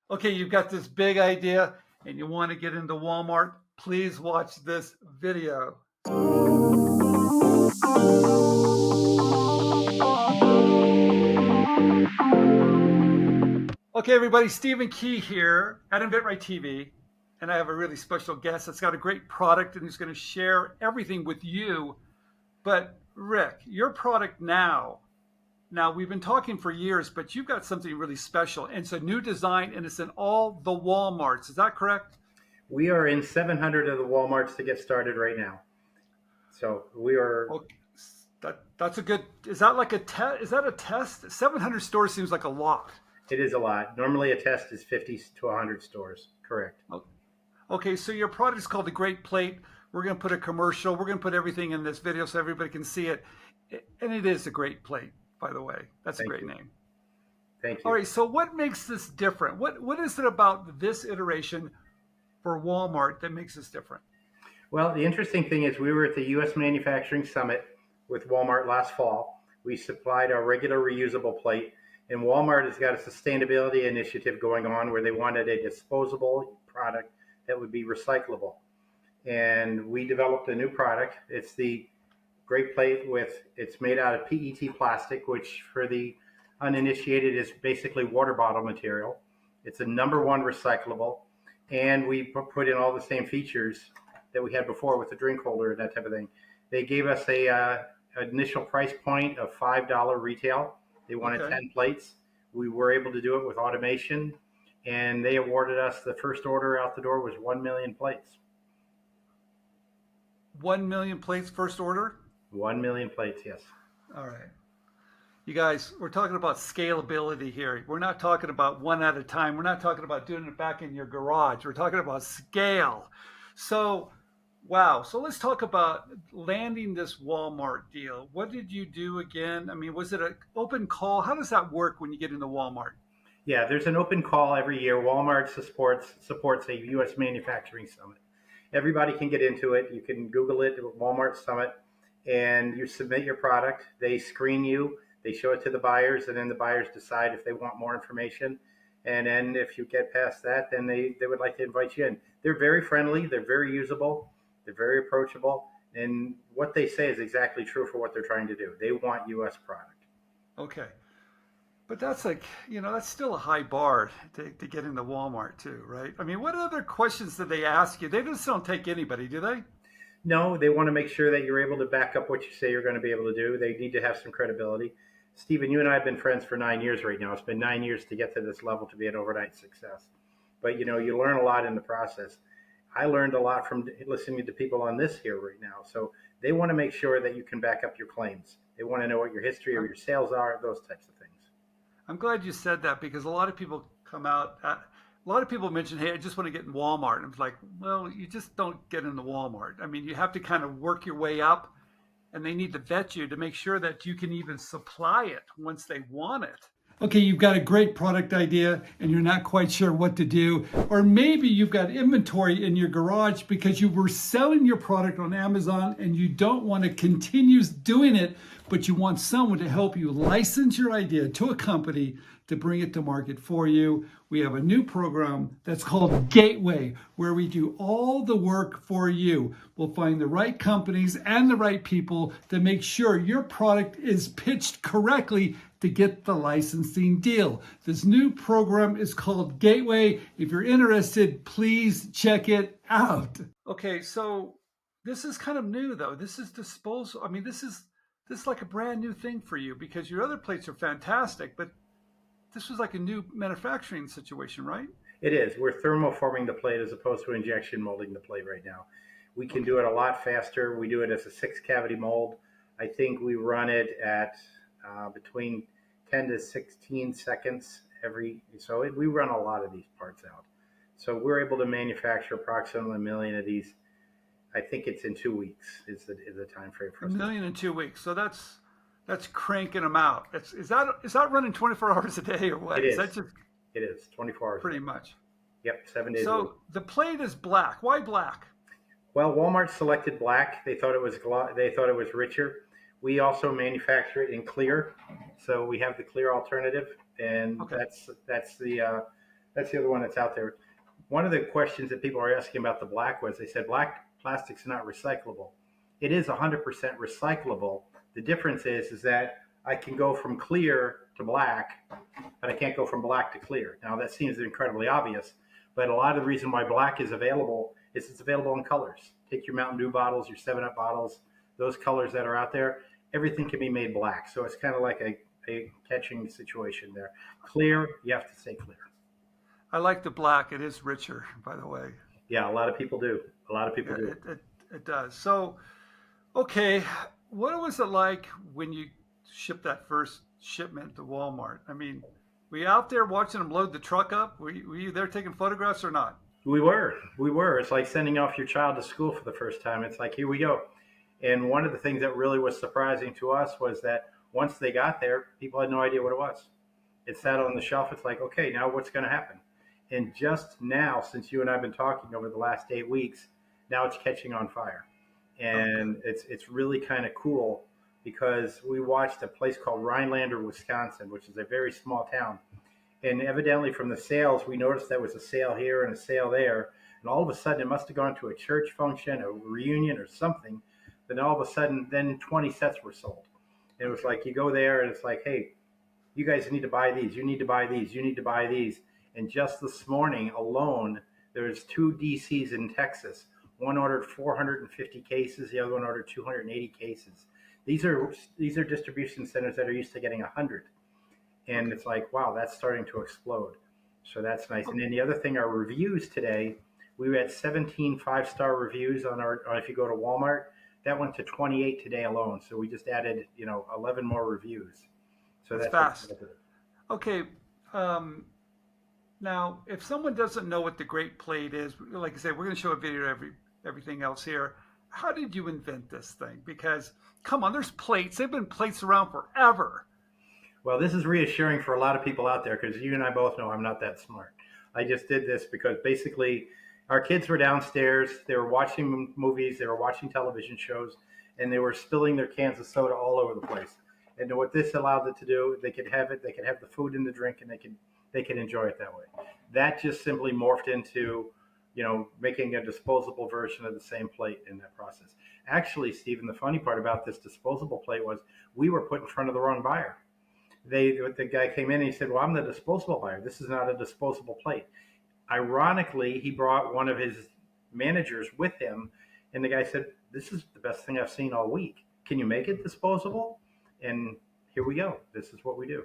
Okay, you've got this big idea and you want to get into Walmart, please watch this video. Okay, everybody, Stephen Key here at inventRightTV, and I have a really special guest that's got a great product and he's going to share everything with you. But Rick, your product now, we've been talking for years, but you've got something really special, and it's a new design and it's in all the Walmarts. Is that correct? We are in 700 of the Walmarts to get started right now. So we are. Okay. That's a good. Is that like a test? Is that a test? 700 stores seems like a lot. It is a lot. Normally, a test is 50 to 100 stores. Correct. Okay, so your product is called the GreatPlate. We're going to put a commercial. We're going to put everything in this video so everybody can see it. And it is a great plate, by the way. That's a great name. Thank you. All right, so what makes this different? What is it about this iteration for Walmart that makes this different? Well, the interesting thing is we were at the U.S. Manufacturing Summit with Walmart last fall. We supplied our regular reusable plate, and Walmart has got a sustainability initiative going on where they wanted a disposable product that would be recyclable. And we developed a new product. It's the GreatPlate it's made out of PET plastic, which for the uninitiated is basically water bottle material. It's a #1 recyclable, and we put in all the same features that we had before with the drink holder and that type of thing. They gave us a initial price point of $5 retail. They wanted 10 plates. We were able to do it with automation, and they awarded us the first order out the door was 1 million plates. 1 million plates first order? 1 million plates, yes. All right. You guys, we're talking about scalability here. We're not talking about one at a time. We're not talking about doing it back in your garage. We're talking about scale. So, wow. So let's talk about landing this Walmart deal. What did you do again? I mean, was it an open call? How does that work when you get into Walmart? Yeah, there's an open call every year. Walmart supports a U.S. Manufacturing Summit. Everybody can get into it. You can Google it, Walmart Summit, and you submit your product. They screen you. They show it to the buyers, and then the buyers decide if they want more information. And then if you get past that, then they would like to invite you in. They're very friendly. They're very usable. They're very approachable. And what they say is exactly true for what they're trying to do. They want U.S. product. Okay. But that's like, that's still a high bar to get into Walmart too, right? I mean, what other questions did they ask you? They just don't take anybody, do they? No, they want to make sure that you're able to back up what you say you're going to be able to do. They need to have some credibility. Stephen, you and I have been friends for 9 years right now. It's been 9 years to get to this level to be an overnight success. But, you learn a lot in the process. I learned a lot from listening to people on this here right now. So they want to make sure that you can back up your claims. They want to know what your history or your sales are, those types of things. I'm glad you said that because a lot of people a lot of people mention, hey, I just want to get in Walmart. And it's like, well, you just don't get into Walmart. I mean, you have to kind of work your way up, and they need to vet you to make sure that you can even supply it once they want it. Okay, you've got a great product idea and you're not quite sure what to do. Or maybe you've got inventory in your garage because you were selling your product on Amazon and you don't want to continue doing it, but you want someone to help you license your idea to a company to bring it to market for you. We have a new program that's called Gateway, where we do all the work for you. We'll find the right companies and the right people to make sure your product is pitched correctly to get the licensing deal. This new program is called Gateway. If you're interested, please check it out. Okay, so this is kind of new though. This is disposal. I mean, this is like a brand new thing for you because your other plates are fantastic, but this was like a new manufacturing situation, right? It is. We're thermoforming the plate as opposed to injection molding the plate right now. We can do it a lot faster. We do it as a 6-cavity mold. I think we run it at between 10 to 16 seconds we run a lot of these parts out. So we're able to manufacture approximately 1 million of these. I think it's in 2 weeks is the time frame for us. 1 million in 2 weeks. So that's cranking them out. Is that running 24 hours a day or what? It is. It is 24 hours. Pretty much. Yep, 7 days. So the plate is black. Why black? Well, Walmart selected black. They thought it was richer. We also manufacture it in clear, so we have the clear alternative, and that's That's the other one that's out there. One of the questions that people are asking about the black was they said black plastic's not recyclable. It is 100% recyclable. The difference is that I can go from clear to black, but I can't go from black to clear. Now that seems incredibly obvious, but a lot of the reason why black is available is it's available in colors. Take your Mountain Dew bottles, your 7-Up bottles, those colors that are out there, everything can be made black. So it's kind of like a catching situation there. Clear, you have to say clear. I like the black. It is richer, by the way. Yeah, a lot of people do. A lot of people Yeah, do. it does. So, okay, what was it like when you shipped that first shipment to Walmart? I mean, were you out there watching them load the truck up? Were you there taking photographs or not? We were. It's like sending off your child to school for the first time. It's like, here we go. And one of the things that really was surprising to us was that once they got there, people had no idea what it was. It sat on the shelf. It's like, okay, now what's going to happen? And just now, since you and I have been talking over the last 8 weeks, now it's catching on fire. And it's really kind of cool because we watched a place called Rhinelander, Wisconsin, which is a very small town. And evidently from the sales, we noticed there was a sale here and a sale there. And all of a sudden, it must have gone to a church function, a reunion or something. Then all of a sudden, then 20 sets were sold. And it was like, you go there and it's like, hey, you guys need to buy these. You need to buy these. You need to buy these. And just this morning alone, there's 2 DCs in Texas. One ordered 450 cases. The other one ordered 280 cases. These are distribution centers that are used to getting 100. And it's like, wow, that's starting to explode. So that's nice. And then the other thing, our reviews today, we had 17 5-star reviews on if you go to Walmart, that went to 28 today alone. So we just added, 11 more reviews. So That's fast. Okay. Now, if someone doesn't know what the GreatPlate is, like I said, we're going to show a video of everything else here. How did you invent this thing? Because, come on, there's plates. They've been plates around forever. Well, this is reassuring for a lot of people out there because you and I both know I'm not that smart. I just did this because basically our kids were downstairs. They were watching movies. They were watching television shows, and they were spilling their cans of soda all over the place. And what this allowed it to do, they could have it. They could have the food and the drink, and they could enjoy it that way. That just simply morphed into, making a disposable version of the same plate in that process. Actually, Stephen, the funny part about this disposable plate was we were put in front of the wrong buyer. The guy came in and he said, well, I'm the disposable buyer. This is not a disposable plate. Ironically, he brought one of his managers with him, and the guy said, this is the best thing I've seen all week. Can you make it disposable? And here we go. This is what we do.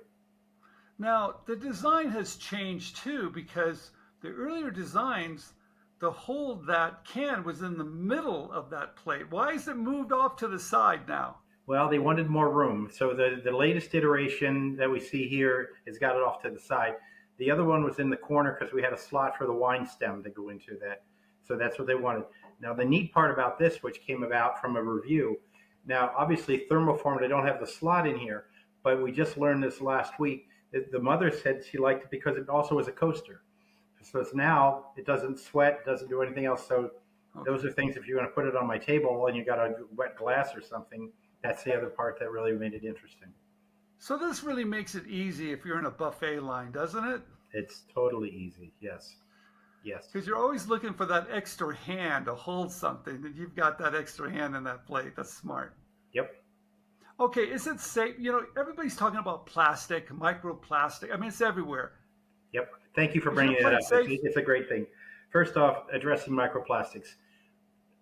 Now, the design has changed too, because the earlier designs, the hole that can was in the middle of that plate. Why is it moved off to the side now? Well, they wanted more room. So the latest iteration that we see here has got it off to the side. The other one was in the corner because we had a slot for the wine stem to go into that. So that's what they wanted. Now, the neat part about this, which came about from a review, now, obviously, thermoform, they don't have the slot in here, but we just learned this last week. The mother said she liked it because it also was a coaster. So it's now, it doesn't sweat, it doesn't do anything else. So those are things, if you're going to put it on my table and you got a wet glass or something, that's the other part that really made it interesting. So this really makes it easy if you're in a buffet line, doesn't it? It's totally easy, yes. Yes. Because you're always looking for that extra hand to hold something, and you've got that extra hand in that plate. That's smart. Yep. Okay, is it safe? Everybody's talking about plastic, microplastic. I mean, it's everywhere. Yep. Thank you for bringing that up. It's a great thing. First off, addressing microplastics.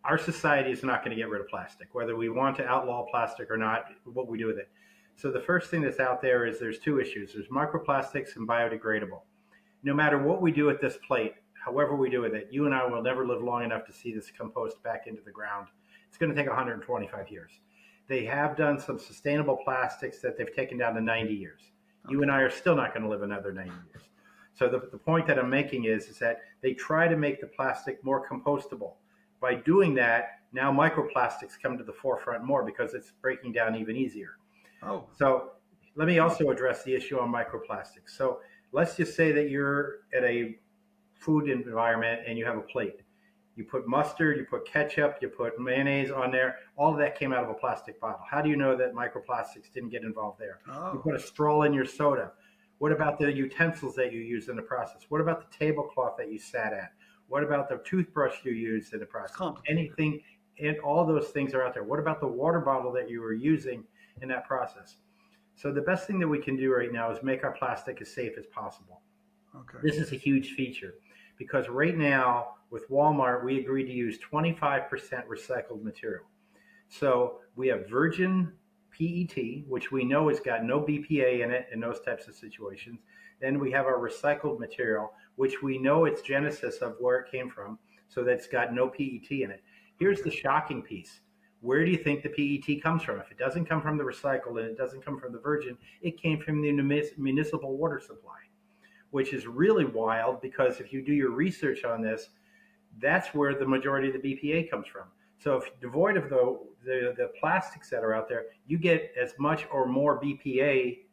Our society is not going to get rid of plastic, whether we want to outlaw plastic or not, what we do with it. So the first thing that's out there is there's 2 issues. There's microplastics and biodegradable. No matter what we do with this plate, however we do with it, you and I will never live long enough to see this compost back into the ground. It's going to take 125 years. They have done some sustainable plastics that they've taken down to 90 years. Okay. You and I are still not going to live another 90 years. So the point that I'm making is that they try to make the plastic more compostable. By doing that, now microplastics come to the forefront more because it's breaking down even easier. Oh. So let me also address the issue on microplastics. So let's just say that you're at a food environment and you have a plate. You put mustard, you put ketchup, you put mayonnaise on there. All of that came out of a plastic bottle. How do you know that microplastics didn't get involved there? Oh. You put a straw in your soda. What about the utensils that you use in the process? What about the tablecloth that you sat at? What about the toothbrush you used in the It's process? complicated. Anything, and all those things are out there. What about the water bottle that you were using in that process? So the best thing that we can do right now is make our plastic as safe as possible. Okay. This is a huge feature because right now with Walmart, we agreed to use 25% recycled material. So we have virgin PET, which we know has got no BPA in it in those types of situations. Then we have our recycled material, which we know its genesis of where it came from, so that's got no PET in it. Here's the Okay. shocking piece. Where do you think the PET comes from? If it doesn't come from the recycled and it doesn't come from the virgin, it came from the municipal water supply, which is really wild because if you do your research on this, that's where the majority of the BPA comes from. So if devoid of the plastics that are out there, you get as much or more BPA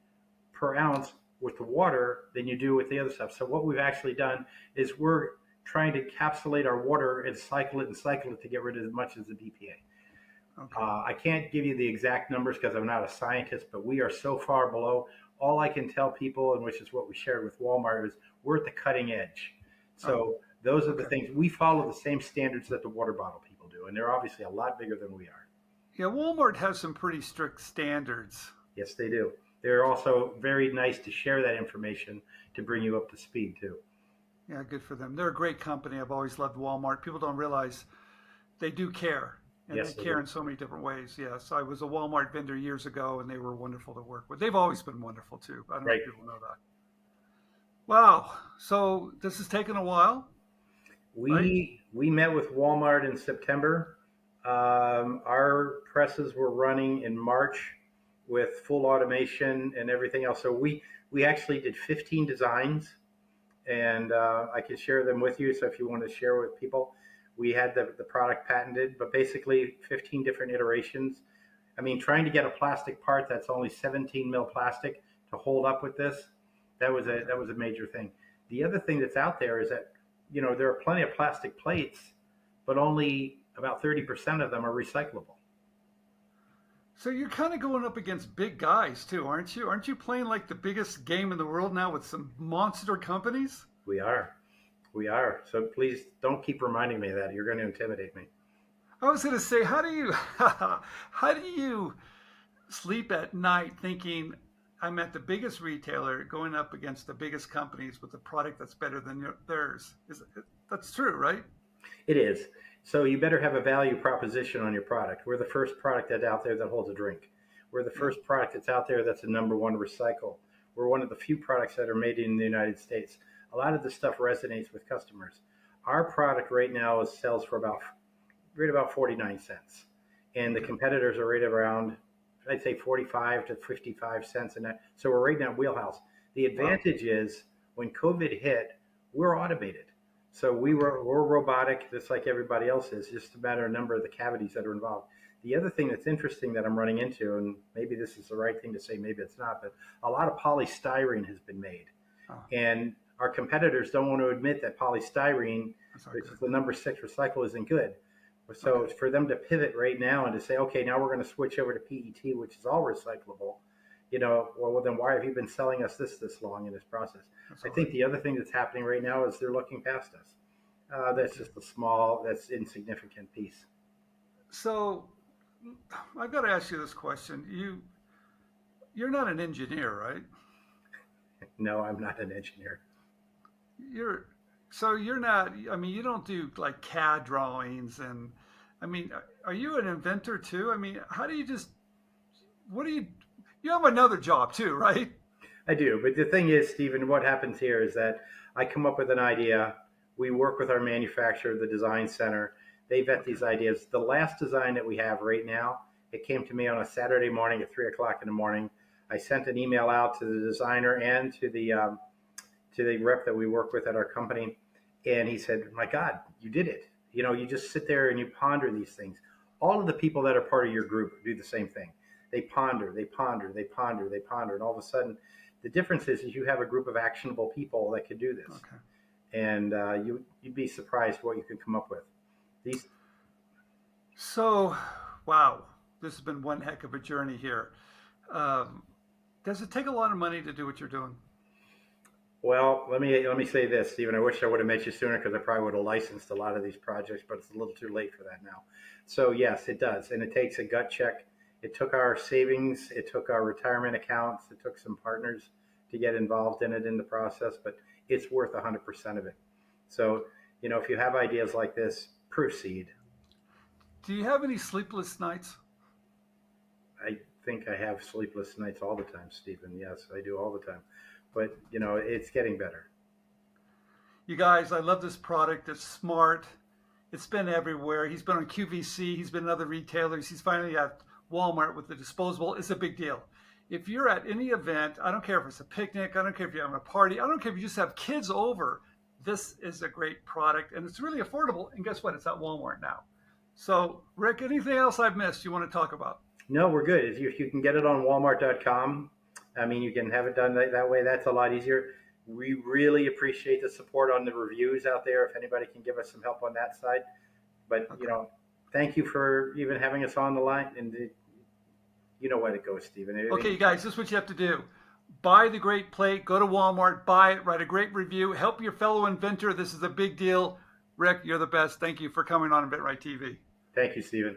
per ounce with the water than you do with the other stuff. So what we've actually done is we're trying to encapsulate our water and cycle it to get rid of as much as the BPA. Okay. I can't give you the exact numbers because I'm not a scientist, but we are so far below. All I can tell people, and which is what we shared with Walmart, is we're at the cutting edge. Oh, So those are the okay. things we follow the same standards that the water bottle people do, and they're obviously a lot bigger than we are. Yeah, Walmart has some pretty strict standards. Yes, they do. They're also very nice to share that information to bring you up to speed too. Yeah, good for them. They're a great company. I've always loved Walmart. People don't realize they do care, and they Yes, they care do. in so many different ways. Yes, I was a Walmart vendor years ago, and they were wonderful to work with. They've always been wonderful too. I don't know Right. if people know that. Wow. So this has taken a while, right? We met with Walmart in September. Our presses were running in March with full automation and everything else. So we actually did 15 designs, and I can share them with you. So if you want to share with people, we had the product patented, but basically 15 different iterations. I mean, trying to get a plastic part that's only 17 mil plastic to hold up with this, Okay. that was a major thing. The other thing that's out there is that there are plenty of plastic plates, but only about 30% of them are recyclable. So you're kind of going up against big guys too, aren't you? Aren't you playing like the biggest game in the world now with some monster companies? We are, we are. So please don't keep reminding me of that. You're going to intimidate me. I was going to say, how do you, how do you sleep at night thinking I'm at the biggest retailer going up against the biggest companies with a product that's better than theirs? That's true, right? It is. So you better have a value proposition on your product. We're the first product that's out there that holds a drink. We're the Yeah. first product that's out there that's a number one recycle. We're one of the few products that are made in the United States. A lot of this stuff resonates with customers. Our product right now sells for right about 49 cents. And the Okay. competitors are right around, I'd say 45 to 55 cents in that. So we're right in that wheelhouse. The Wow. advantage is when COVID hit, we're automated. So Okay. we're robotic just like everybody else is, just a matter of number of the cavities that are involved. The other thing that's interesting that I'm running into, and maybe this is the right thing to say, maybe it's not, but a lot of polystyrene has been made. Oh, And our competitors don't want to admit that polystyrene, that's not which good. is the number six recycle, isn't good. So Okay. for them to pivot right now and to say, okay, now we're going to switch over to PET, which is all recyclable, well, then why have you been selling us this long in this process? That's I all right. think the other thing that's happening right now is they're looking past us. That's Okay. just a small, that's insignificant piece. So I've got to ask you this question. You're not an engineer, right? No, I'm not an engineer. You're so you're not. I mean, you don't do like CAD drawings, and I mean, are you an inventor too? I mean, how do you just? What do you? You have another job too, right? I do, but the thing is, Stephen, what happens here is that I come up with an idea. We work with our manufacturer, the design center. They vet Okay. these ideas. The last design that we have right now, it came to me on a Saturday morning at 3 o'clock in the morning. I sent an email out to the designer and to the rep that we work with at our company, and he said, "My God, you did it! You just sit there and you ponder these things. All of the people that are part of your group do the same thing. They ponder, they ponder, they ponder, they ponder, and all of a sudden, the difference is you have a group of actionable people that can do this, Okay. and you'd be surprised what you can come up with. These So, wow, this has been one heck of a journey here. Um, does it take a lot of money to do what you're doing? Well, let me say this, Stephen. I wish I would have met you sooner because I probably would have licensed a lot of these projects, but it's a little too late for that now. So yes, it does, and it takes a gut check. It took our savings, it took our retirement accounts, it took some partners to get involved in it in the process, but it's worth 100% of it. So if you have ideas like this, proceed. Do you have any sleepless nights? I think I have sleepless nights all the time, Stephen. Yes, I do all the time, but it's getting better. You guys, I love this product. It's smart. It's been everywhere. He's been on QVC. He's been in other retailers. He's finally at Walmart with the disposable. It's a big deal. If you're at any event, I don't care if it's a picnic, I don't care if you're having a party, I don't care if you just have kids over, this is a great product and it's really affordable. And guess what? It's at Walmart now. So, Rick, anything else I've missed you want to talk about? No, we're good. If you can get it on Walmart.com, I mean, you can have it done that way. That's a lot easier. We really appreciate the support on the reviews out there. If anybody can give us some help on that side, but Okay. thank you for even having us on the line. And you know where it goes, Stephen. Okay, you guys, this is what you have to do. Buy the GreatPlate, go to Walmart, buy it, write a great review, help your fellow inventor. This is a big deal. Rick, you're the best. Thank you for coming on InventRight TV. Thank you, Stephen.